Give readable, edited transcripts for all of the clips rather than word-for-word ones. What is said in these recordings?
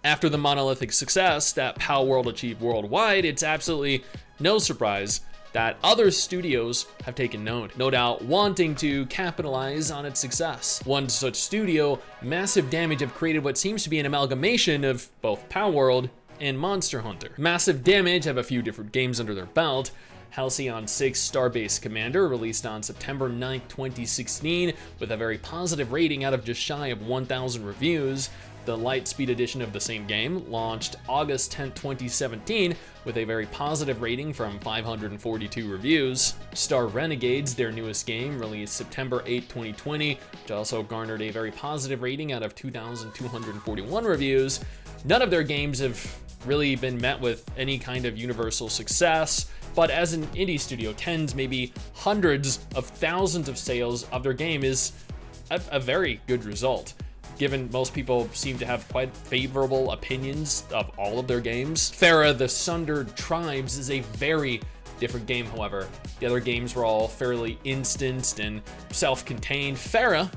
After the monolithic success that Palworld achieved worldwide, it's absolutely no surprise that other studios have taken note, no doubt wanting to capitalize on its success. One such studio, Massive Damage, have created what seems to be an amalgamation of both Palworld and Monster Hunter. Massive Damage have a few different games under their belt. Halcyon 6 Starbase Commander, released on September 9th, 2016, with a very positive rating out of just shy of 1,000 reviews. The Lightspeed edition of the same game launched August 10th, 2017, with a very positive rating from 542 reviews. Star Renegades, their newest game, released September 8th, 2020, which also garnered a very positive rating out of 2,241 reviews. None of their games have really been met with any kind of universal success, but as an indie studio, tens, maybe hundreds of thousands of sales of their game is a very good result, given most people seem to have quite favorable opinions of all of their games. Fera, the Sundered Tribes, is a very different game, however. The other games were all fairly instanced and self-contained. Fera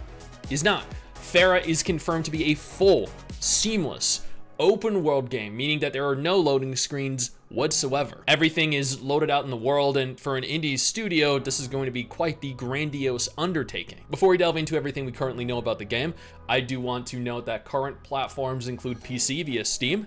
is not. Fera is confirmed to be a full, seamless, open world game, meaning that there are no loading screens whatsoever. Everything is loaded out in the world, and for an indie studio, this is going to be quite the grandiose undertaking. Before we delve into everything we currently know about the game, I do want to note that current platforms include PC via Steam,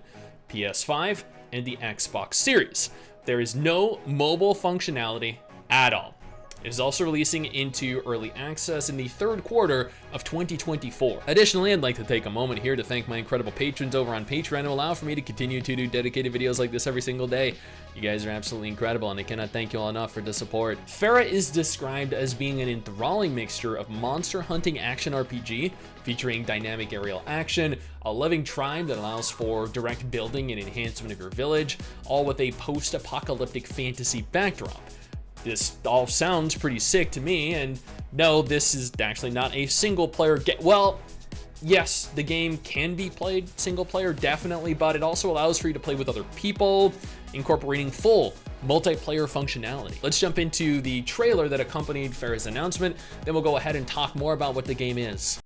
PS5, and the Xbox Series. There is no mobile functionality at all. It is also releasing into early access in the third quarter of 2024. Additionally, I'd like to take a moment here to thank my incredible patrons over on Patreon who allow for me to continue to do dedicated videos like this every single day. You guys are absolutely incredible, and I cannot thank you all enough for the support. Fera is described as being an enthralling mixture of monster hunting action RPG, featuring dynamic aerial action, a living tribe that allows for direct building and enhancement of your village, all with a post-apocalyptic fantasy backdrop. This all sounds pretty sick to me, and no, this is actually not a single player game. Well, yes, the game can be played single player, definitely, but it also allows for you to play with other people, incorporating full multiplayer functionality. Let's jump into the trailer that accompanied Fera's announcement, then we'll go ahead and talk more about what the game is.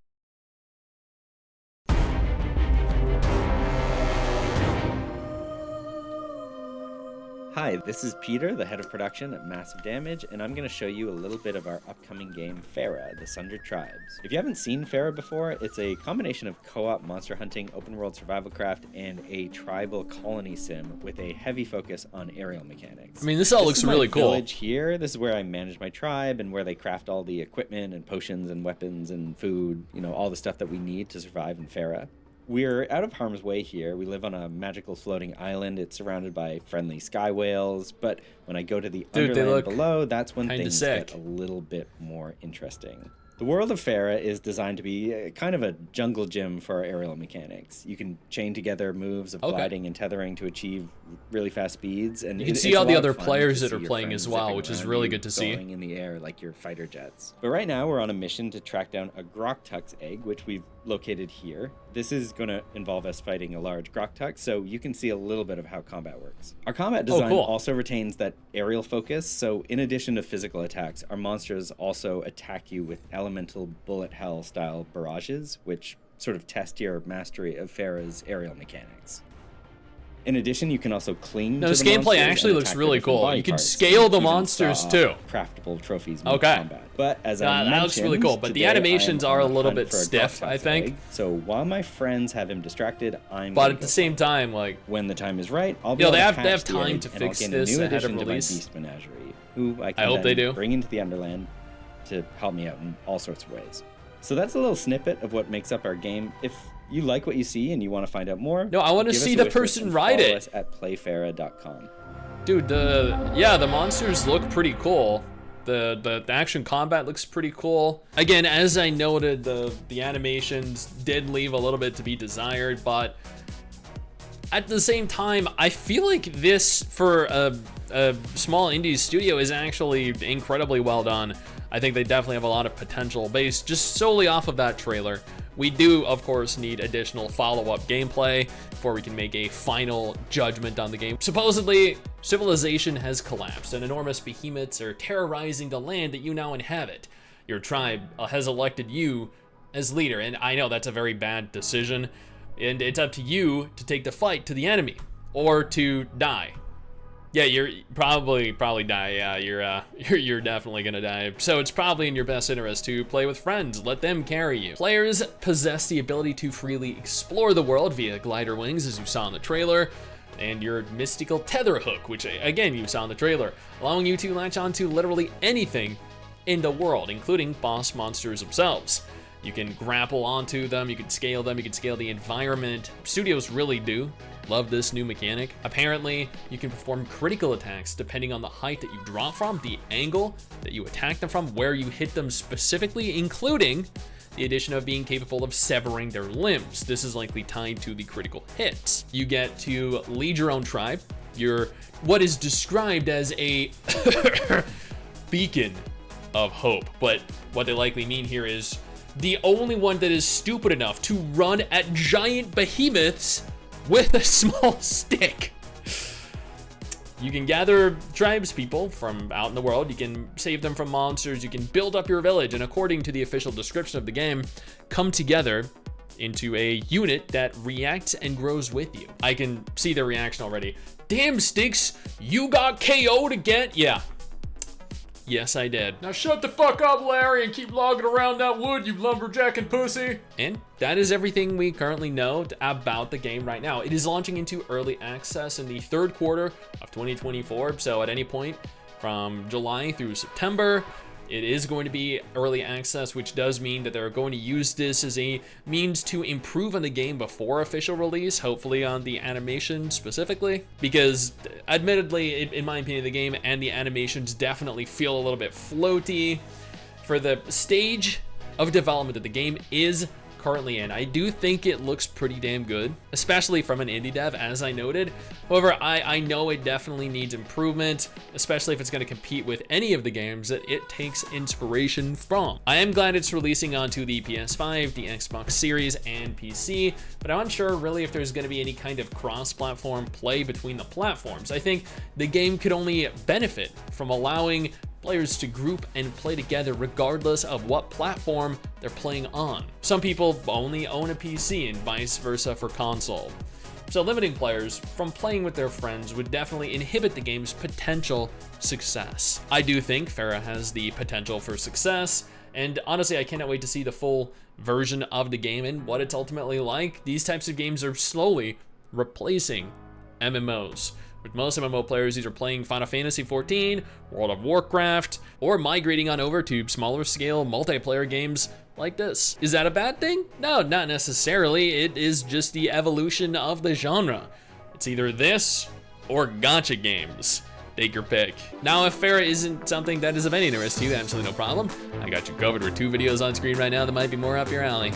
Hi, this is Peter, the head of production at Massive Damage, and I'm going to show you a little bit of our upcoming game, Fera, the Sundered Tribes. If you haven't seen Fera before, it's a combination of co-op monster hunting, open world survival craft, and a tribal colony sim with a heavy focus on aerial mechanics. I mean, this all looks really cool. Village here, this is where I manage my tribe and where they craft all the equipment and potions and weapons and food, you know, all the stuff that we need to survive in Fera. We're out of harm's way here. We live on a magical floating island. It's surrounded by friendly sky whales, but when I go to the underland below, that's when things get a little bit more interesting. The world of Fera is designed to be kind of a jungle gym for our aerial mechanics. You can chain together moves of gliding and tethering to achieve really fast speeds, and you can see all the other players that are playing as well, which is really good to see. Going in the air like your fighter jets. But right now we're on a mission to track down a Groktuck's egg, which we've located here. This is going to involve us fighting a large Groktuck, so you can see a little bit of how combat works. Our combat design also retains that aerial focus, so in addition to physical attacks, our monsters also attack you with elemental bullet hell style barrages, which sort of test your mastery of Fera's aerial mechanics. In addition, you can also cling to this gameplay actually looks really cool. You can scale the monsters too. Craftable trophies combat. But as I mentioned, that looks really cool, but the animations are a little bit stiff, I think. So while my friends have him distracted, but at the same time, like, when the time is right, I'll be able to they have time to fix this ahead of release. Beast Menagerie, who I hope they do bring into the Underland to help me out in all sorts of ways. So that's a little snippet of what makes up our game. If you like what you see and you want to find out more, I want to see the person ride it. Us at playfera.com. Dude, the monsters look pretty cool. The action combat looks pretty cool. Again, as I noted, the animations did leave a little bit to be desired, but at the same time, I feel like this, for a small indie studio, is actually incredibly well done. I think they definitely have a lot of potential based just solely off of that trailer. We do, of course, need additional follow-up gameplay before we can make a final judgment on the game. Supposedly, civilization has collapsed and enormous behemoths are terrorizing the land that you now inhabit. Your tribe has elected you as leader, and I know that's a very bad decision, and it's up to you to take the fight to the enemy or to die. Yeah, you're probably die. Yeah, you're definitely gonna die. So it's probably in your best interest to play with friends. Let them carry you. Players possess the ability to freely explore the world via glider wings, as you saw in the trailer, and your mystical tether hook, which again you saw in the trailer, allowing you to latch onto literally anything in the world, including boss monsters themselves. You can grapple onto them, you can scale them, you can scale the environment. Studios really do love this new mechanic. Apparently, you can perform critical attacks depending on the height that you drop from, the angle that you attack them from, where you hit them specifically, including the addition of being capable of severing their limbs. This is likely tied to the critical hits. You get to lead your own tribe. You're what is described as a beacon of hope, but what they likely mean here is the only one that is stupid enough to run at giant behemoths with a small stick. You can gather tribes people from out in the world, you can save them from monsters, you can build up your village, and according to the official description of the game, come together into a unit that reacts and grows with you. I can see their reaction already. Damn, STIX, you got KO'd again? Yeah. Yes, I did. Now shut the fuck up, Larry, and keep logging around that wood, you lumberjacking pussy. And that is everything we currently know about the game right now. It is launching into early access in the third quarter of 2024. So at any point from July through September, it is going to be early access, which does mean that they're going to use this as a means to improve on the game before official release, hopefully on the animation specifically, because admittedly, in my opinion, the game and the animations definitely feel a little bit floaty for the stage of development that the game is currently in. I do think it looks pretty damn good, especially from an indie dev, as I noted. However, I know it definitely needs improvement, especially if it's going to compete with any of the games that it takes inspiration from. I am glad it's releasing onto the PS5, the Xbox Series, and PC, but I'm unsure really if there's going to be any kind of cross-platform play between the platforms. I think the game could only benefit from allowing players to group and play together regardless of what platform they're playing on. Some people only own a PC and vice versa for console. So limiting players from playing with their friends would definitely inhibit the game's potential success. I do think Fera has the potential for success, and honestly, I cannot wait to see the full version of the game and what it's ultimately like. These types of games are slowly replacing MMOs. With most MMO players either playing Final Fantasy XIV, World of Warcraft, or migrating on over to smaller scale multiplayer games like this. Is that a bad thing? No, not necessarily. It is just the evolution of the genre. It's either this or gacha games. Take your pick. Now, if Fera isn't something that is of any interest to you, absolutely no problem. I got you covered with 2 videos on screen right now that might be more up your alley.